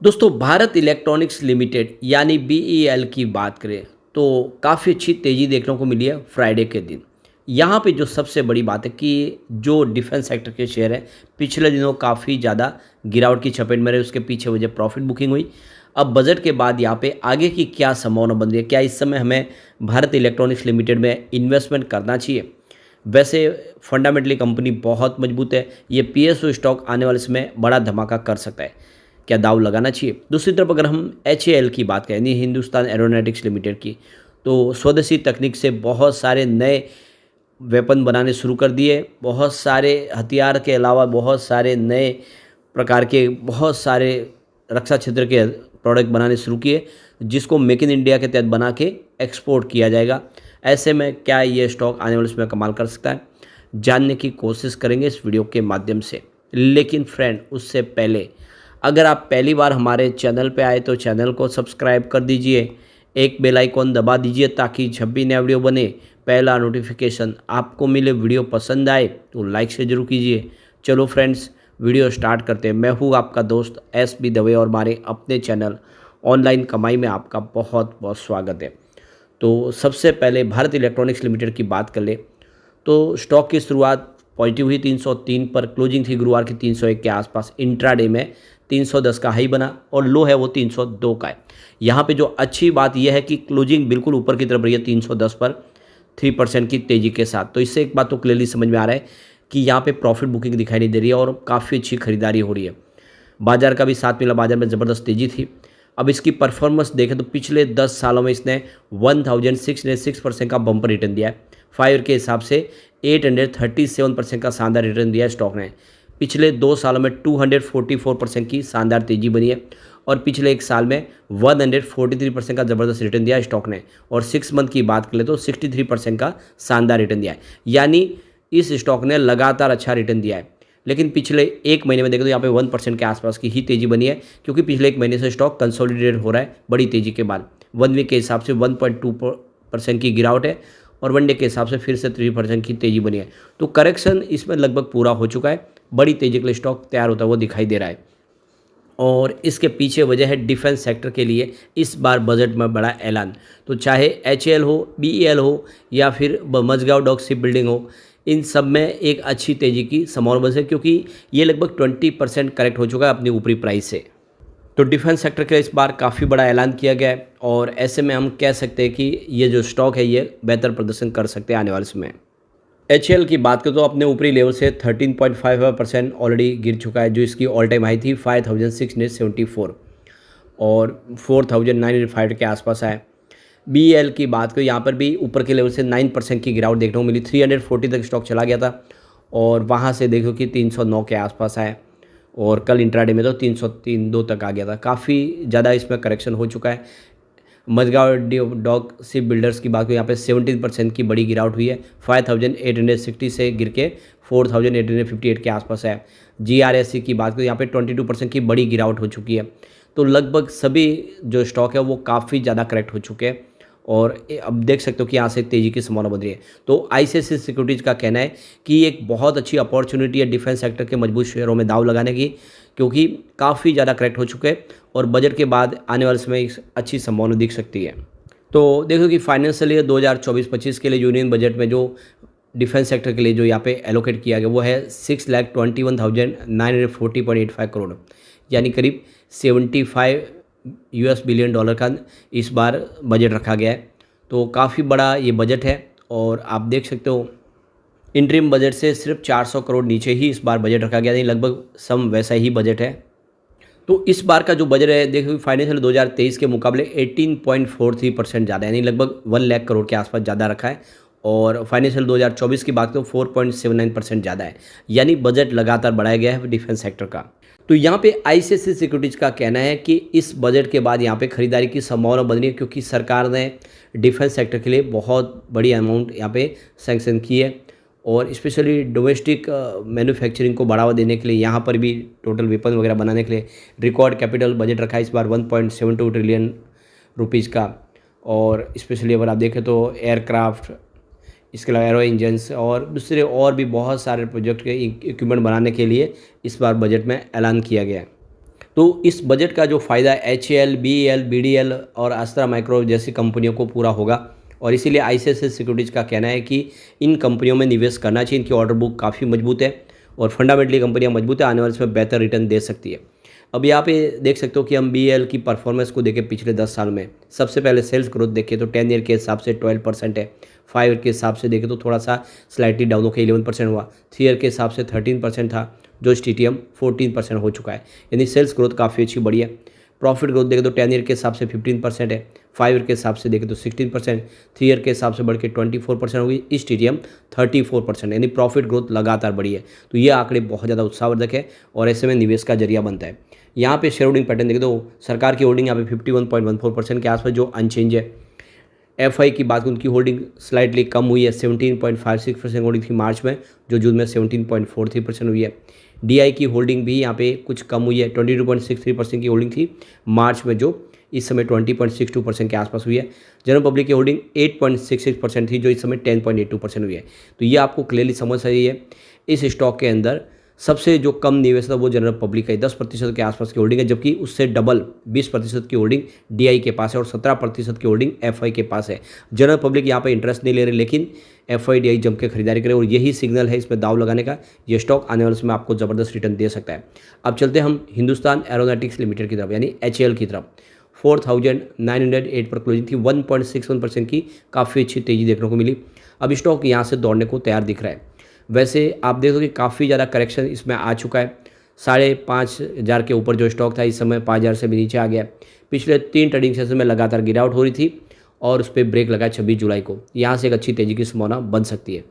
दोस्तों Bharat electronics limited यानी BEL की बात करें तो काफ़ी अच्छी तेज़ी देखने को मिली है फ्राइडे के दिन। यहाँ पे जो सबसे बड़ी बात है कि जो डिफेंस सेक्टर के शेयर हैं पिछले दिनों काफ़ी ज़्यादा गिरावट की चपेट में रहे, उसके पीछे वजह प्रॉफिट बुकिंग हुई। अब बजट के बाद यहाँ पे आगे की क्या संभावना बन रही है, क्या इस समय हमें भारत इलेक्ट्रॉनिक्स लिमिटेड में इन्वेस्टमेंट करना चाहिए? वैसे फंडामेंटली कंपनी बहुत मजबूत है, ये पीएसयू स्टॉक आने वाले समय बड़ा धमाका कर सकता है, क्या दाव लगाना चाहिए? दूसरी तरफ अगर हम एचएएल की बात करें यानी हिंदुस्तान एरोनॉटिक्स लिमिटेड की, तो स्वदेशी तकनीक से बहुत सारे नए वेपन बनाने शुरू कर दिए, बहुत सारे हथियार के अलावा बहुत सारे नए प्रकार के बहुत सारे रक्षा क्षेत्र के प्रोडक्ट बनाने शुरू किए, जिसको मेक इन इंडिया के तहत बना के एक्सपोर्ट किया जाएगा। ऐसे में क्या ये स्टॉक आने वाले समय कमाल कर सकता है, जानने की कोशिश करेंगे इस वीडियो के माध्यम से। लेकिन फ्रेंड, उससे पहले अगर आप पहली बार हमारे चैनल पे आए तो चैनल को सब्सक्राइब कर दीजिए, एक बेल आइकॉन दबा दीजिए ताकि जब भी नया वीडियो बने पहला नोटिफिकेशन आपको मिले। वीडियो पसंद आए तो लाइक से जरूर कीजिए। चलो फ्रेंड्स, वीडियो स्टार्ट करते हैं। मैं हूँ आपका दोस्त एस बी दवे और हमारे अपने चैनल ऑनलाइन कमाई में आपका बहुत बहुत स्वागत है। तो सबसे पहले भारत इलेक्ट्रॉनिक्स लिमिटेड की बात कर ले तो स्टॉक की शुरुआत पॉजिटिव हुई 303 पर, क्लोजिंग थी गुरुवार की 301 के आसपास। इंट्राडे में 310 का हाई बना और लो है वो 302 का है। यहाँ पे जो अच्छी बात यह है कि क्लोजिंग बिल्कुल ऊपर की तरफ रही है 310 पर 3% की तेज़ी के साथ। तो इससे एक बात तो क्लियरली समझ में आ रहा है कि यहाँ पे प्रॉफिट बुकिंग दिखाई नहीं दे रही है और काफ़ी अच्छी खरीदारी हो रही है। बाजार का भी साथ मिला, बाजार में ज़बरदस्त तेज़ी थी। अब इसकी परफॉर्मेंस देखें तो पिछले 10 सालों में इसने 1606% का बम्पर रिटर्न दिया है। 5 ईयर के हिसाब से 837% का शानदार रिटर्न दिया है स्टॉक ने। पिछले 2 सालों में 244% की शानदार तेज़ी बनी है और पिछले 1 साल में 143% का ज़बरदस्त रिटर्न दिया है स्टॉक ने। और 6 मंथ की बात करें तो 63% का शानदार रिटर्न दिया है। यानी इस स्टॉक ने लगातार अच्छा रिटर्न दिया है। लेकिन पिछले 1 महीने में देखें तो यहाँ पे 1% के आसपास की ही तेज़ी बनी है, क्योंकि पिछले 1 महीने से स्टॉक कंसोलिडेट हो रहा है बड़ी तेज़ी के बाद। 1 वीक के हिसाब से 1.2% की गिरावट है और 1 डे के हिसाब से फिर से 3% की तेज़ी बनी है। तो करेक्शन इसमें लगभग पूरा हो चुका है, बड़ी तेज़ी के लिए स्टॉक तैयार होता हुआ दिखाई दे रहा है। और इसके पीछे वजह है डिफेंस सेक्टर के लिए इस बार बजट में बड़ा ऐलान। तो चाहे एचएएल हो, बीईएल हो या फिर मझगांव डॉक शिप बिल्डिंग हो, इन सब में एक अच्छी तेज़ी की संभावना बन सकती है, क्योंकि ये लगभग 20% करेक्ट हो चुका है अपनी ऊपरी प्राइस से। तो डिफेंस सेक्टर के इस बार काफ़ी बड़ा ऐलान किया गया है और ऐसे में हम कह सकते हैं कि ये जो स्टॉक है ये बेहतर प्रदर्शन कर सकते हैं आने वाले समय। एचएएल की बात करें तो अपने ऊपरी लेवल से 13.55% ऑलरेडी गिर चुका है, जो इसकी ऑल टाइम हाई थी 5674 और 4905 के आसपास है। बीएल की बात करें, यहाँ पर भी ऊपर के लेवल से 9% की गिरावट देखने को मिली। 340 तक स्टॉक चला गया था और वहाँ से देखो कि 309 के आसपास है और कल इंट्राडे में तो 303 तक आ गया था। काफ़ी ज़्यादा इसमें करेक्शन हो चुका है। मझगांव डॉक शिप बिल्डर्स की बात करें, यहाँ पे 17% की बड़ी गिरावट हुई है। 5860 से गिर के 4858 के आसपास है। जीआरएससी की बात करें, यहाँ पे 22% की बड़ी गिरावट हो चुकी है। तो लगभग सभी जो स्टॉक है वो काफ़ी ज़्यादा करेक्ट हो चुके हैं और अब देख सकते हो कि यहाँ से तेज़ी की संभावना बन रही है। तो आईसीआईसीआई सिक्योरिटीज़ का कहना है कि एक बहुत अच्छी अपॉर्चुनिटी है डिफेंस सेक्टर के मजबूत शेयरों में दाव लगाने की, क्योंकि काफ़ी ज़्यादा करेक्ट हो चुके हैं और बजट के बाद आने वाले समय एक अच्छी संभावना दिख सकती है। तो देखो कि फाइनेंशियल ईयर 2024-25 के लिए यूनियन बजट में जो डिफेंस सेक्टर के लिए जो यहाँ पे एलोकेट किया गया वो है 6,21,940.85 करोड़, यानी करीब 75 यूएस बिलियन डॉलर का इस बार बजट रखा गया है। तो काफ़ी बड़ा ये बजट है और आप देख सकते हो इंटरिम बजट से सिर्फ 400 करोड़ नीचे ही इस बार बजट रखा गया, यानी लगभग सम वैसा ही बजट है। तो इस बार का जो बजट है देखो फाइनेंशियल 2023 के मुकाबले 18.43% ज़्यादा, यानी लगभग 1 लाख करोड़ के आसपास ज़्यादा रखा है। और फाइनेंशियल 2024 की बात करें 4.79% ज़्यादा है, यानी बजट लगातार बढ़ाया गया है डिफेंस सेक्टर का। तो यहाँ पे आईसीआईसीआई सिक्योरिटीज़ का कहना है कि इस बजट के बाद यहाँ पे खरीदारी की संभावना बन रही है, क्योंकि सरकार ने डिफेंस सेक्टर के लिए बहुत बड़ी अमाउंट यहाँ पे सैंक्शन की है और स्पेशली डोमेस्टिक मैन्युफैक्चरिंग को बढ़ावा देने के लिए यहाँ पर भी टोटल वेपन वगैरह बनाने के लिए रिकॉर्ड कैपिटल बजट रखा है इस बार 1.72 ट्रिलियन रुपीज़ का। और स्पेशली अगर आप देखें तो एयरक्राफ्ट, इसके अलावा एरो इंजन्स और दूसरे और भी बहुत सारे प्रोजेक्ट के इक्विपमेंट बनाने के लिए इस बार बजट में ऐलान किया गया है। तो इस बजट का जो फ़ायदा HAL, BEL, BDL और अस्त्रा माइक्रो जैसी कंपनियों को पूरा होगा और इसीलिए ICICI सिक्योरिटीज़ का कहना है कि इन कंपनियों में निवेश करना चाहिए। इनकी ऑर्डर बुक काफ़ी मजबूत है और फंडामेंटली कंपनियां मजबूत है, आने वाले समय बेहतर रिटर्न दे सकती है। अब यहाँ पे देख सकते हो कि हम BEL की परफॉर्मेंस को देखें पिछले 10 साल में। सबसे पहले सेल्स ग्रोथ देखें तो 10 ईयर के हिसाब से 12% है, 5 ईयर के हिसाब से देखें तो थोड़ा सा स्लाइटली डाउन होकर 11% हुआ, 3 ईयर के हिसाब से 13% था, जो TTM 14% हो चुका है। यानी सेल्स ग्रोथ काफ़ी अच्छी बढ़ी है। प्रॉफिट ग्रोथ देखें तो 10 ईयर के हिसाब से 15% है, 5 ईयर के हिसाब से देखें तो 16%, 3 ईयर के हिसाब से बढ़ के 24% होगी, इस TTM 34%, यानी प्रॉफिट ग्रोथ लगातार बढ़ी है। तो ये आंकड़े बहुत ज़्यादा उत्साहवर्धक है और ऐसे में निवेश का जरिया बनता है। यहाँ पे शेयर होल्डिंग पैटर्न देखें तो सरकार की होल्डिंग यहाँ पे 51.14% के आसपास, जो अनचेंज है। FI की बात, उनकी होल्डिंग स्लाइटली कम हुई है, 17.56% होल्डिंग थी मार्च में, जो जून में 17.43% हुई है। DI की होल्डिंग भी यहाँ पे कुछ कम हुई है, 22.63% की होल्डिंग थी मार्च में, जो इस समय 20.62% के आसपास हुई है। जनरल पब्लिक की होल्डिंग 8.66% थी, जो इस समय 10.82% हुई है। तो ये आपको क्लियरली समझ रही है इस स्टॉक के अंदर सबसे जो कम निवेश था वो जनरल पब्लिक का 10% के आसपास की होल्डिंग है, जबकि उससे डबल 20% की होल्डिंग DI के पास है और 17% की होल्डिंग FI के पास है। जनरल पब्लिक यहाँ पे इंटरेस्ट नहीं ले रही, लेकिन FI DI जम के खरीदारी करे और यही सिग्नल है इसमें दाव लगाने का। ये स्टॉक आने वाले समय आपको ज़बरदस्त रिटर्न दे सकता है। अब चलते हैं हम हिंदुस्तान एरोनॉटिक्स लिमिटेड की तरफ, यानी HAL की तरफ। 4,908 पर क्लोजिंग थी, 1.61% की काफ़ी अच्छी तेज़ी देखने को मिली। अब स्टॉक यहाँ से दौड़ने को तैयार दिख रहा है। वैसे आप देखो कि काफ़ी ज़्यादा करेक्शन इसमें आ चुका है। 5,500 के ऊपर जो स्टॉक था इस समय 5,000 से भी नीचे आ गया। पिछले 3 ट्रेडिंग सेशन में लगातार गिरावट हो रही थी और उस पर ब्रेक लगा 26 जुलाई को। यहाँ से एक अच्छी तेज़ी की संभावना बन सकती है।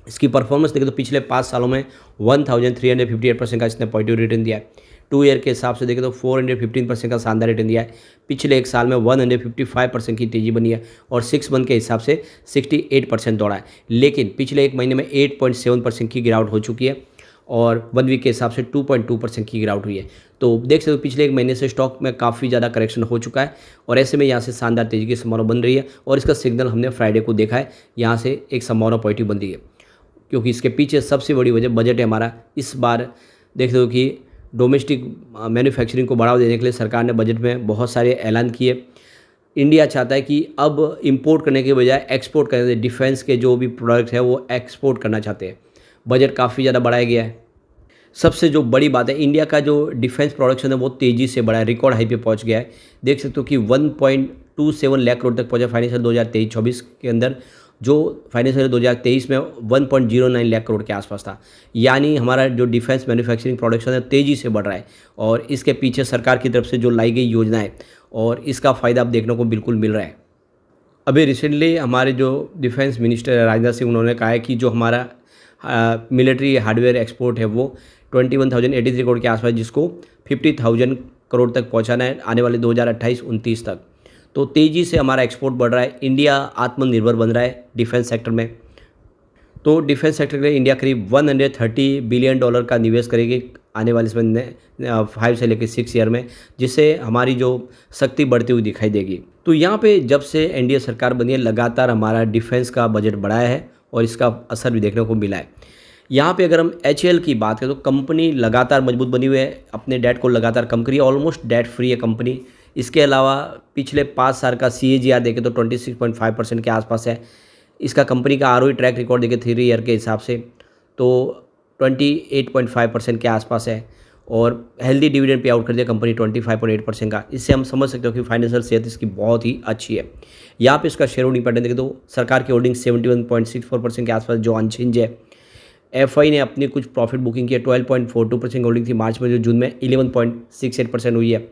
इसकी परफॉर्मेंस देखें तो पिछले 5 सालों में 1,358% का इसने पॉजिटिव रिटर्न दिया है। 2 ईयर के हिसाब से देखें तो 415% का शानदार रिटर्न दिया है। पिछले एक साल में 155% की तेज़ी बनी है और 6 मंथ के हिसाब से 68% दौड़ा है। लेकिन पिछले एक महीने में 8.7% की गिरावट हो चुकी है और 1 वीक के हिसाब से 2.2% की गिरावट हुई है। तो देख सकते हो पिछले एक महीने से स्टॉक में काफ़ी ज़्यादा करेक्शन हो चुका है और ऐसे में यहाँ से शानदार तेज़ी की संभावना बन रही है और इसका सिग्नल हमने फ्राइडे को देखा है। यहाँ से एक संभावना पॉजिटिव बन रही है, क्योंकि इसके पीछे सबसे बड़ी वजह बजट है हमारा। इस बार देखते हो कि डोमेस्टिक मैन्युफैक्चरिंग को बढ़ावा देने के लिए सरकार ने बजट में बहुत सारे ऐलान किए। इंडिया चाहता है कि अब इंपोर्ट करने के बजाय एक्सपोर्ट करें, डिफेंस के जो भी प्रोडक्ट है वो एक्सपोर्ट करना चाहते हैं। बजट काफ़ी ज़्यादा बढ़ाया गया है। सबसे जो बड़ी बात है, इंडिया का जो डिफेंस प्रोडक्शन है वो तेज़ी से बढ़ा है, रिकॉर्ड हाई पे पहुंच गया है। देख सकते हो कि 1.27 लाख करोड़ तक पहुंचा फाइनेंशियल 2023-24 के अंदर, जो फाइनेंशियल 2023 में 1.09 लाख करोड़ के आसपास था। यानी हमारा जो डिफेंस मैन्युफैक्चरिंग प्रोडक्शन है तेज़ी से बढ़ रहा है और इसके पीछे सरकार की तरफ से जो लाई गई योजना है और इसका फ़ायदा अब देखने को बिल्कुल मिल रहा है। अभी रिसेंटली हमारे जो डिफेंस मिनिस्टर है राजनाथ सिंह, उन्होंने कहा है कि जो हमारा मिलिट्री हार्डवेयर एक्सपोर्ट है वो 21,083 करोड़ के आसपास, जिसको 50,000 करोड़ तक पहुंचाना है आने वाले 2028-29 तक। तो तेज़ी से हमारा एक्सपोर्ट बढ़ रहा है, इंडिया आत्मनिर्भर बन रहा है डिफेंस सेक्टर में। तो डिफेंस सेक्टर के लिए इंडिया करीब $130 बिलियन का निवेश करेगी आने वाले समय 5 से लेकर 6 ईयर में, जिससे हमारी जो शक्ति बढ़ती हुई दिखाई देगी। तो यहाँ पे जब से NDA सरकार बनी है लगातार हमारा डिफेंस का बजट बढ़ाया है और इसका असर भी देखने को मिला है। यहाँ पे अगर हम HAL की बात करें तो कंपनी लगातार मजबूत बनी हुई है, अपने डेट को लगातार कम करी है, ऑलमोस्ट डेट फ्री है कंपनी। इसके अलावा पिछले 5 साल का CAGR देखें तो 26.5% के आसपास है। इसका कंपनी का ROE ट्रैक रिकॉर्ड देखें 3 ईयर के हिसाब से तो 28.5% के आसपास है और हेल्दी डिविडेंड पे आउट कर दिया कंपनी 25.8% का। इससे हम समझ सकते हो कि फाइनेंशियल सेहत इसकी बहुत ही अच्छी है। यहाँ पे इसका शेयर होल्डिंग पैटर्न देखें तो सरकार की होल्डिंग 71.64% के आसपास, जो अनचेंज है। FI ने अपनी कुछ प्रॉफिट बुकिंग की है, 12.42% होल्डिंग थी मार्च में, जो जून में 11.68% हुई है।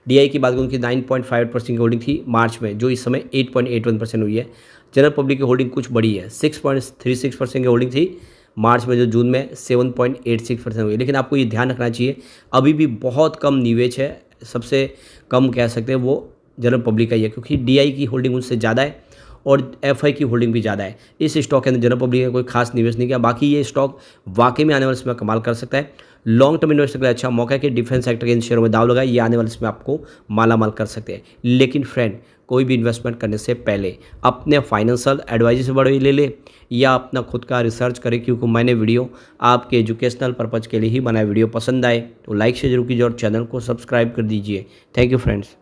DI की बात करूँ उनकी 9.58% की होल्डिंग थी मार्च में, जो इस समय 8.81% हुई है। जनरल पब्लिक की होल्डिंग कुछ बड़ी है, 6.36% की होल्डिंग थी मार्च में, जो जून में 7.86% हुई है। लेकिन आपको ये ध्यान रखना चाहिए अभी भी बहुत कम निवेश है, सबसे कम कह सकते हैं वो जनरल पब्लिक का ही है, क्योंकि DI की होल्डिंग उससे ज़्यादा है और FI की होल्डिंग भी ज़्यादा है। इस स्टॉक के अंदर जनरल पब्लिक का कोई खास निवेश नहीं किया। बाकी ये स्टॉक वाकई में आने वाले समय कमाल कर सकता है। लॉन्ग टर्म इन्वेस्टर के लिए अच्छा मौका है कि डिफेंस सेक्टर के इन शेयरों में दाव लगाए, ये आने वाले समय आपको माला माल कर सकते हैं। लेकिन फ्रेंड, कोई भी इन्वेस्टमेंट करने से पहले अपने फाइनेंशियल एडवाइजर से बड़े ले ले या अपना खुद का रिसर्च करें, क्योंकि मैंने वीडियो आपके एजुकेशनल पर्पज़ के लिए ही बनाया। वीडियो पसंद आए तो लाइक से जरूर कीजिए और चैनल को सब्सक्राइब कर दीजिए। Thank you friends.